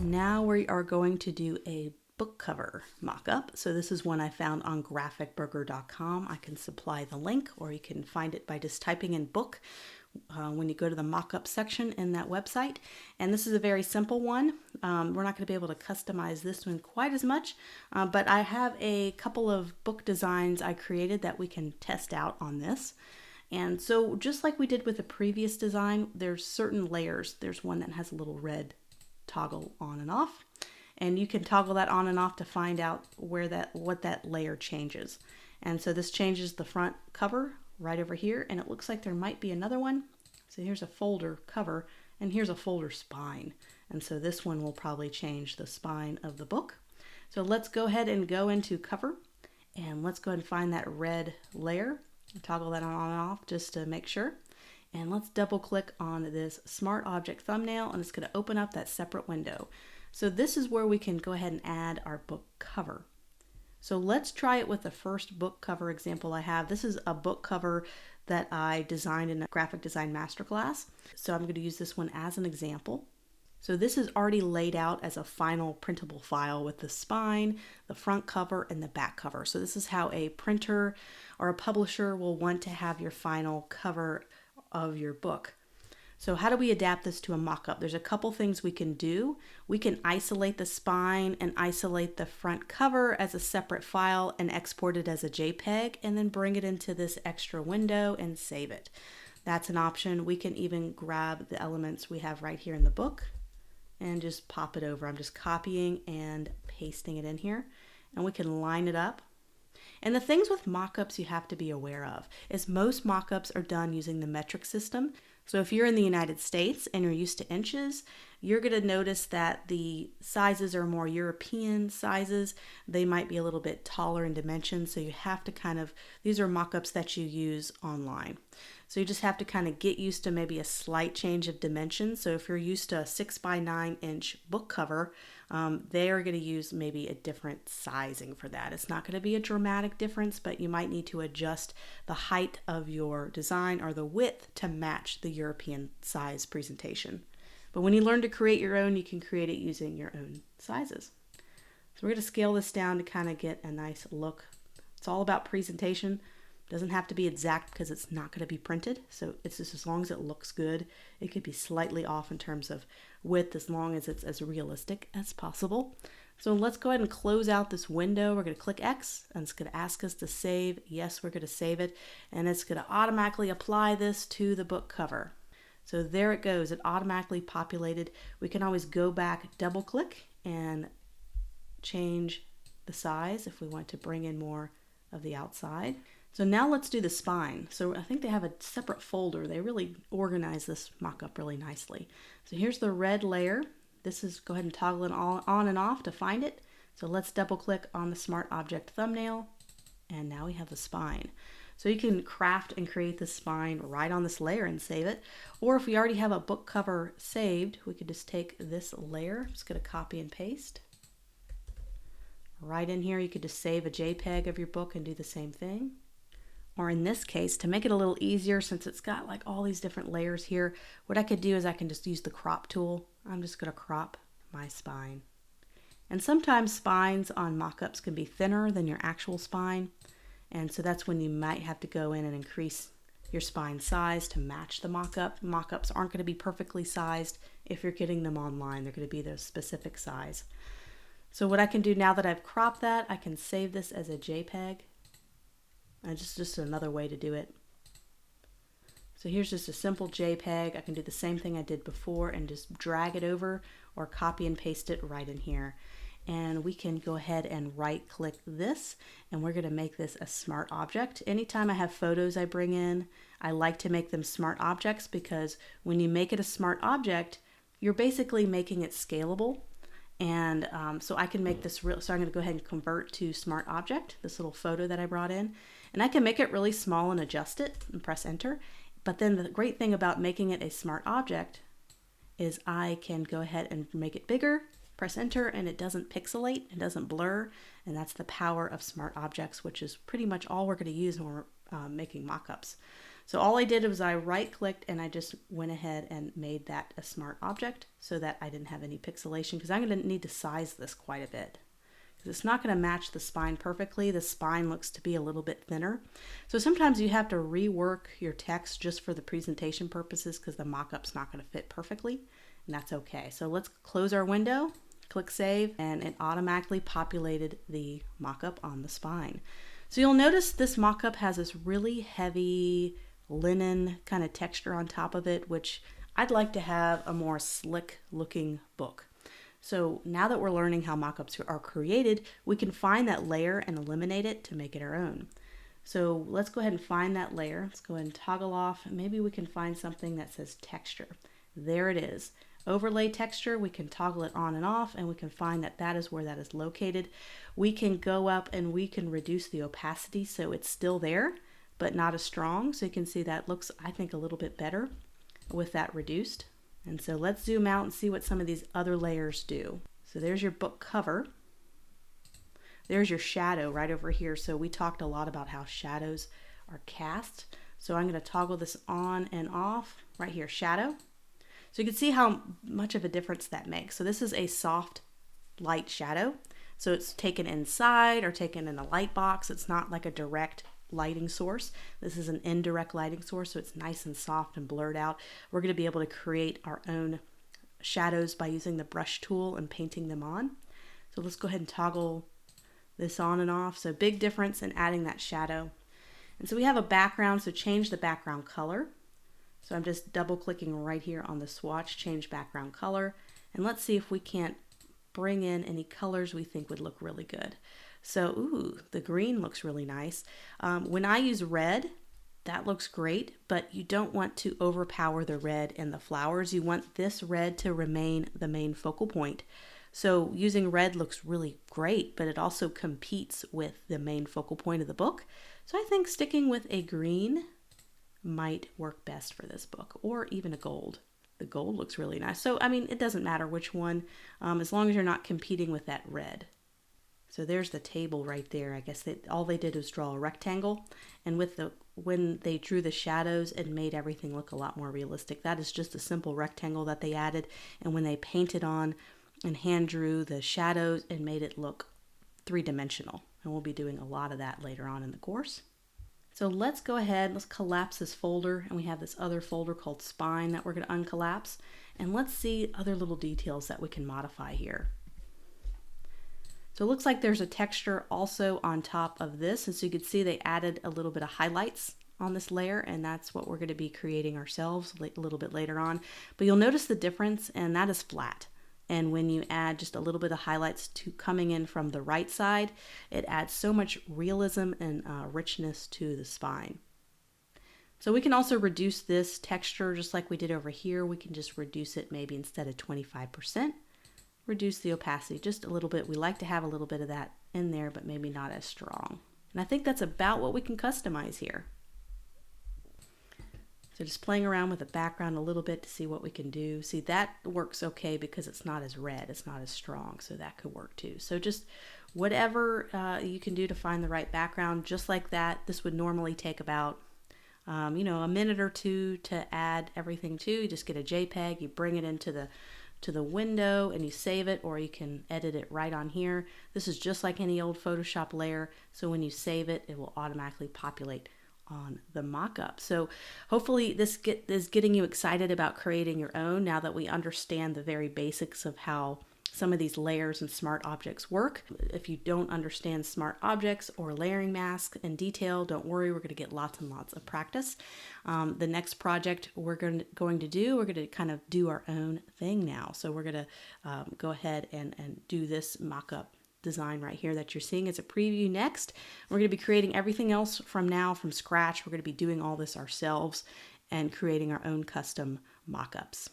Now we are going to do a book cover mock-up. So this is one I found on graphicburger.com. I can supply the link, or you can find it by just typing in book when you go to the mock-up section in that website. And this is a very simple one. We're not going to be able to customize this one quite as much, but I have a couple of book designs I created that we can test out on this. And so just like we did with the previous design, there's certain layers. There's one that has a little red toggle on and off, and you can toggle that on and off to find out what that layer changes. And so this changes the front cover right over here, and it looks like there might be another one. So here's a folder cover, and here's a folder spine. And so this one will probably change the spine of the book. So let's go ahead and go into cover, and let's go ahead and find that red layer. Toggle that on and off just to make sure. And let's double click on this smart object thumbnail, and it's going to open up that separate window. So this is where we can go ahead and add our book cover. So let's try it with the first book cover example I have. This is a book cover that I designed in a graphic design masterclass. So I'm going to use this one as an example. So this is already laid out as a final printable file with the spine, the front cover, and the back cover. So this is how a printer or a publisher will want to have your final cover of your book. So how do we adapt this to a mock-up? There's a couple things we can do. We can isolate the spine and isolate the front cover as a separate file and export it as a JPEG, and then bring it into this extra window and save it. That's an option. We can even grab the elements we have right here in the book and just pop it over. I'm just copying and pasting it in here, and we can line it up. And the things with mock-ups you have to be aware of is most mock-ups are done using the metric system. So if you're in the United States and you're used to inches, you're going to notice that the sizes are more European sizes. They might be a little bit taller in dimensions, so you have to these are mock-ups that you use online. So you just have to kind of get used to maybe a slight change of dimensions. So if you're used to a 6x9 inch book cover, they are going to use maybe a different sizing for that. It's not going to be a dramatic difference, but you might need to adjust the height of your design or the width to match the European size presentation. But when you learn to create your own, you can create it using your own sizes. So we're going to scale this down to kind of get a nice look. It's all about presentation. Doesn't have to be exact because it's not going to be printed. So it's just as long as it looks good. It could be slightly off in terms of width as long as it's as realistic as possible. So let's go ahead and close out this window. We're going to click X, and it's going to ask us to save. Yes, we're going to save it, and it's going to automatically apply this to the book cover. So there it goes. It automatically populated. We can always go back, double click, and change the size if we want to bring in more of the outside. So now let's do the spine. So I think they have a separate folder. They really organize this mock-up really nicely. So here's the red layer. This is, go ahead and toggle it on and off to find it. So let's double click on the smart object thumbnail, and now we have the spine. So you can craft and create the spine right on this layer and save it. Or if we already have a book cover saved, we could just take this layer. I'm just going to copy and paste. Right in here, you could just save a JPEG of your book and do the same thing. Or in this case, to make it a little easier, since it's got like all these different layers here, what I could do is I can just use the crop tool. I'm just going to crop my spine. And sometimes spines on mock-ups can be thinner than your actual spine. And so that's when you might have to go in and increase your spine size to match the mock-up. Mock-ups aren't going to be perfectly sized if you're getting them online. They're going to be the specific size. So what I can do now that I've cropped that, I can save this as a JPEG. And just another way to do it. So here's just a simple JPEG. I can do the same thing I did before and just drag it over or copy and paste it right in here. And we can go ahead and right click this, and we're going to make this a smart object. Anytime I have photos I bring in, I like to make them smart objects, because when you make it a smart object, you're basically making it scalable. And so I can make this so I'm going to go ahead and convert to smart object, this little photo that I brought in, and I can make it really small and adjust it and press enter. But then the great thing about making it a smart object is I can go ahead and make it bigger, press enter, and it doesn't pixelate, it doesn't blur. And that's the power of smart objects, which is pretty much all we're going to use when we're making mock-ups. So all I did was I right-clicked and I just went ahead and made that a smart object so that I didn't have any pixelation, because I'm going to need to size this quite a bit. It's not going to match the spine perfectly. The spine looks to be a little bit thinner. So sometimes you have to rework your text just for the presentation purposes because the mock-up's not going to fit perfectly, and that's okay. So let's close our window, click Save, and it automatically populated the mock-up on the spine. So you'll notice this mock-up has this really heavy linen kind of texture on top of it, which I'd like to have a more slick looking book. So now that we're learning how mock-ups are created, we can find that layer and eliminate it to make it our own. So let's go ahead and find that layer. Let's go ahead and toggle off. Maybe we can find something that says texture. There it is. Overlay texture, we can toggle it on and off, and we can find that that is where that is located. We can go up and we can reduce the opacity so it's still there, but not as strong. So you can see that looks, I think, a little bit better with that reduced. And so let's zoom out and see what some of these other layers do. So there's your book cover. There's your shadow right over here. So we talked a lot about how shadows are cast. So I'm going to toggle this on and off right here, shadow. So you can see how much of a difference that makes. So this is a soft light shadow. So it's taken inside or taken in a light box. It's not like a direct lighting source. This is an indirect lighting source, so it's nice and soft and blurred out. We're going to be able to create our own shadows by using the brush tool and painting them on. So let's go ahead and toggle this on and off. So big difference in adding that shadow. And so we have a background, so change the background color. So I'm just double clicking right here on the swatch, change background color, and let's see if we can't bring in any colors we think would look really good. So, ooh, the green looks really nice. When I use red, that looks great, but you don't want to overpower the red in the flowers. You want this red to remain the main focal point. So using red looks really great, but it also competes with the main focal point of the book. So I think sticking with a green might work best for this book, or even a gold. The gold looks really nice. So, I mean, it doesn't matter which one, as long as you're not competing with that red. So there's the table right there. I guess all they did was draw a rectangle, and when they drew the shadows, it made everything look a lot more realistic. That is just a simple rectangle that they added, and when they painted on and hand drew the shadows, it made it look three-dimensional. And we'll be doing a lot of that later on in the course. So let's go ahead, let's collapse this folder, and we have this other folder called Spine that we're going to uncollapse, and let's see other little details that we can modify here. So it looks like there's a texture also on top of this, and so you can see they added a little bit of highlights on this layer, and that's what we're going to be creating ourselves a little bit later on. But you'll notice the difference, and that is flat. And when you add just a little bit of highlights coming in from the right side, it adds so much realism and richness to the spine. So we can also reduce this texture just like we did over here. We can just reduce it maybe instead of 25%. Reduce the opacity just a little bit. We like to have a little bit of that in there, but maybe not as strong. And I think that's about what we can customize here. So just playing around with the background a little bit to see what we can do. See, that works okay because it's not as red, it's not as strong, so that could work too. So just whatever you can do to find the right background, just like that. This would normally take about a minute or two to add everything to. You just get a JPEG, you bring it into the window and you save it, or you can edit it right on here. This is just like any old Photoshop layer, so when you save it, it will automatically populate on the mock-up. So hopefully this is getting you excited about creating your own now that we understand the very basics of how some of these layers and smart objects work. If you don't understand smart objects or layering masks in detail, don't worry, we're going to get lots and lots of practice. The next project we're going to kind of do our own thing now. So we're going to go ahead and do this mock-up design right here that you're seeing as a preview next. We're going to be creating everything else from scratch. We're going to be doing all this ourselves and creating our own custom mock-ups.